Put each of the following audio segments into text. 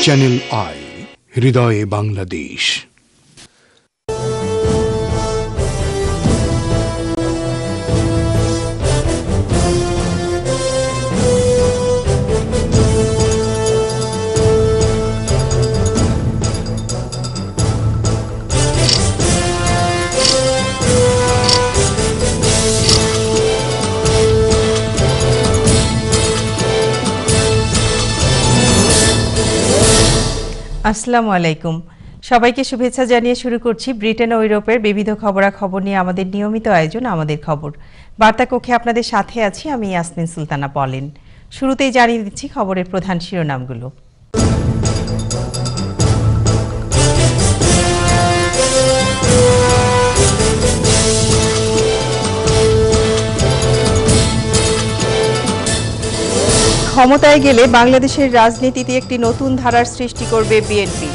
Channel I, হৃদয়ে বাংলাদেশ। আসসালামু আলাইকুম, সবাইকে শুভেচ্ছা জানিয়ে শুরু করছি ব্রিটেন ও ইউরোপের বিবিধ খবরাখবর নিয়ে আমাদের নিয়মিত আয়োজন আমাদের খবর। বার্তা কক্ষে আপনাদের সাথে আছি আমি ইয়াসমিন সুলতানা পলিন। শুরুতেই জানিয়ে দিচ্ছি খবরের প্রধান শিরোনামগুলো। ক্ষমতায় গেলে বাংলাদেশের রাজনীতিতে একটি নতুন ধারার সৃষ্টি করবে বিএনপি।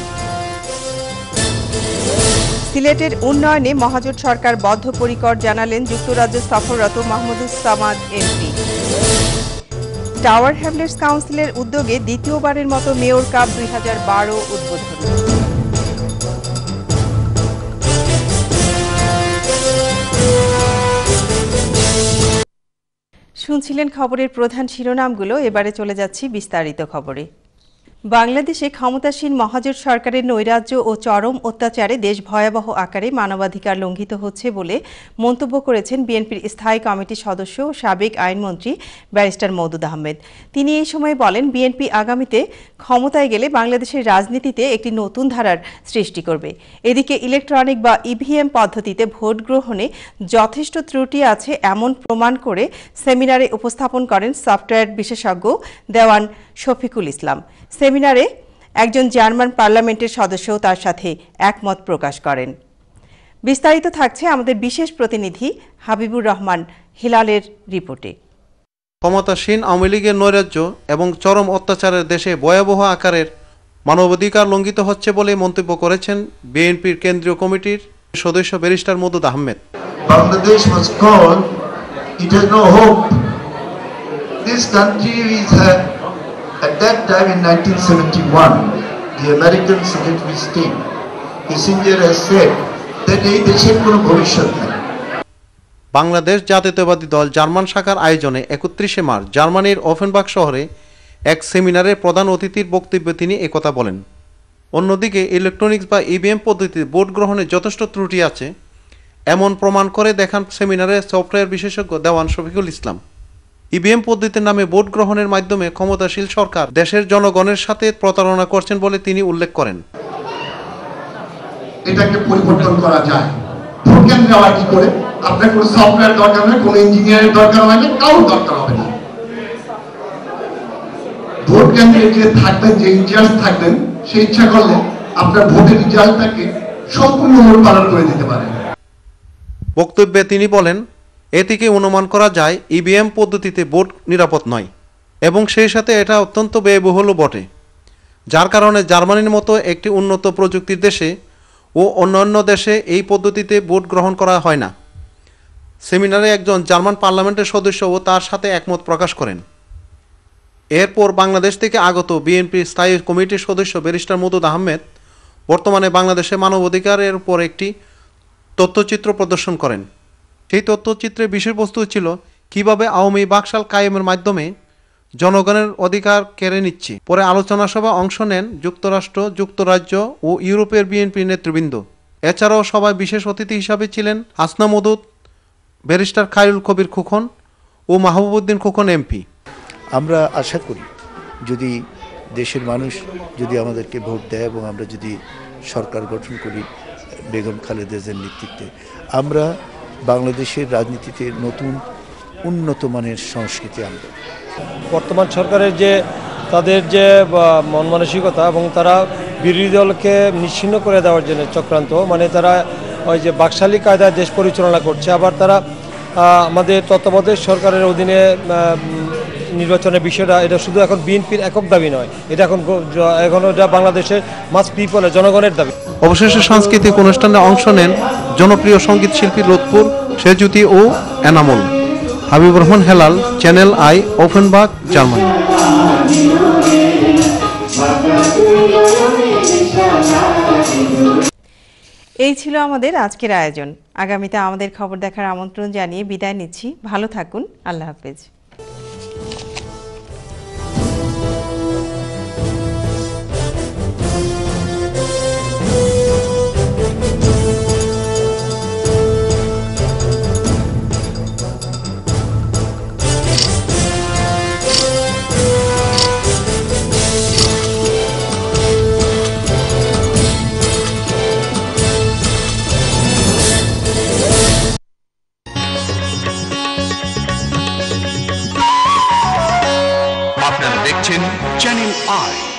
সিলেটের উন্নয়নে মহাজোট সরকার বদ্ধপরিকর জানালেন যুক্তরাজ্য সফররত মাহমুদুস সামাদ এমপি। টাওয়ার হ্যামলেটস কাউন্সিলের উদ্যোগে দ্বিতীয়বারের মতো মেয়র কাপ 2012 উদ্বোধন। শুনছিলেন খবরের প্রধান শিরোনামগুলো, এবারে চলে যাচ্ছি বিস্তারিত খবরে। বাংলাদেশে ক্ষমতাসীন মহাজোট সরকারের নৈরাজ্য ও চরম অত্যাচারে দেশ ভয়াবহ আকারে মানবাধিকার লঙ্ঘিত হচ্ছে বলে মন্তব্য করেছেন বিএনপির স্থায়ী কমিটির সদস্য ও সাবেক আইনমন্ত্রী ব্যারিস্টার মওদুদ আহমেদ। তিনি এই সময় বলেন, বিএনপি আগামীতে ক্ষমতায় গেলে বাংলাদেশের রাজনীতিতে একটি নতুন ধারার সৃষ্টি করবে। এদিকে ইলেকট্রনিক বা ইভিএম পদ্ধতিতে ভোট গ্রহণে যথেষ্ট ত্রুটি আছে এমন প্রমাণ করে সেমিনারে উপস্থাপন করেন সফটওয়্যার বিশেষজ্ঞ দেওয়ান শফিকুল ইসলাম। সেমিনারে একজন জার্মান পার্লামেন্টের সদস্য তার সাথে একমত প্রকাশ করেন। বিস্তারিত থাকছে আমাদের বিশেষ প্রতিনিধি হাবিবুর রহমান হিলালের রিপোর্টে। ক্ষমতাসীন আওয়ামী লীগের নৈরাজ্য এবং চরম অত্যাচারের দেশে ভয়াবহ আকারের মানবাধিকার লঙ্ঘিত হচ্ছে বলে মন্তব্য করেছেন বিএনপির কেন্দ্রীয় কমিটির সদস্য barrister Moudud Ahmed. Bangladesh was called, it has no hope. This country is at that time in 1971, the American Secretary of State Kissinger has said that এই দেশের কোনো ভবিষ্যৎ নেই। বাংলাদেশ জাতীয়তাবাদী দল জার্মান শাখার আয়োজনে 31 মার্চ জার্মানির অফেনবার্গ শহরে এক সেমিনারে প্রধান অতিথির বক্তব্যে তিনি একথা বলেন। অন্যদিকে ইলেকট্রনিক্স বা ইভিএম পদ্ধতিতে ভোট গ্রহণে যথেষ্ট ত্রুটি আছে এমন প্রমাণ করে দেখান সেমিনারে সফটওয়্যার বিশেষজ্ঞ দেওয়ান শফিকুল ইসলাম। ইভিএম পদ্ধতির নামে ভোট গ্রহণের মাধ্যমে ক্ষমতাশীল সরকার দেশের জনগণের সাথে প্রতারণা করছেন বলে তিনি উল্লেখ করেন। এটাকে পরিবর্তন করা যায়। ভোট কেন্দ্রে যাওয়া কি করে? আপনার কোনো সফটওয়্যার দরকার নেই, কোনো ইঞ্জিনিয়ারের দরকার হয় না, কারোর দরকার হবে না। ভোট কেন্দ্রে যে থাকবেন, যে ইনচার্জ থাকবেন, সে ইচ্ছা করলে আপনার ভোটের রেজাল্টটাকে সম্পূর্ণ মোড় পালন করে দিতে পারেন। বক্তব্যে তিনি বলেন, এ থেকে অনুমান করা যায় ইভিএম পদ্ধতিতে ভোট নিরাপদ নয় এবং সেই সাথে এটা অত্যন্ত ব্যয়বহুলও বটে, যার কারণে জার্মানির মতো একটি উন্নত প্রযুক্তির দেশে ও অন্যান্য দেশে এই পদ্ধতিতে ভোট গ্রহণ করা হয় না। সেমিনারে একজন জার্মান পার্লামেন্টের সদস্যও তার সাথে একমত প্রকাশ করেন। এরপর বাংলাদেশ থেকে আগত বিএনপির স্থায়ী কমিটির সদস্য ব্যারিস্টার মওদুদ আহমেদ বর্তমানে বাংলাদেশে মানবাধিকারের উপর একটি তথ্যচিত্র প্রদর্শন করেন। সেই তথ্যচিত্রের বিষয়বস্তু ছিল কিভাবে আওয়ামী বাকশাল কায়েমের মাধ্যমে জনগণের অধিকার কেড়ে নিচ্ছে। পরে আলোচনা সভায় অংশ নেন যুক্তরাষ্ট্র, যুক্তরাজ্য ও ইউরোপের বিএনপি নেতৃবৃন্দ। এছাড়াও সভায় বিশেষ অতিথি হিসাবে ছিলেন হাসনা মওদুদ, ব্যারিস্টার খায়রুল কবির খোকন ও মাহবুবউদ্দিন খোকন এমপি। আমরা আশা করি যদি দেশের মানুষ যদি আমাদেরকে ভোট দেয় এবং আমরা যদি সরকার গঠন করি বেগম খালেদা জিয়ার নেতৃত্বে, আমরা বাংলাদেশের রাজনীতিতে নতুন উন্নত মানের সংস্কৃতি আনব। বর্তমান সরকারের যে তাদের যে মন মানসিকতা এবং তারা বিরোধী দলকে নিশ্চিহ্ন করে দেওয়ার জন্য চক্রান্ত, মানে তারা ওই যে বাকশালী কায়দায় দেশ পরিচালনা করছে। আবার তারা আমাদের তত্ত্বাবধায়ক সরকারের অধীনে নির্বাচনের বিষয়টা এটা শুধু এখন বিএনপির একক দাবি নয়, এটা এখন এটা বাংলাদেশের মাস পিপলের জনগণের দাবি। অবশেষে সাংস্কৃতিক অনুষ্ঠানে অংশ নেন জনপ্রিয় সঙ্গীত শিল্পী লুৎফুর, সেজুতি ও Enamul. Habibur Rahman Helal, channel I, Offenburg, Germany. এই ছিল আমাদের আজকের আয়োজন। আগামীতে আমাদের খবর দেখার আমন্ত্রণ জানিয়ে বিদায় নিচ্ছি। ভালো থাকুন। আল্লাহ হাফেজ। আপনারা দেখছেন চ্যানেল আই।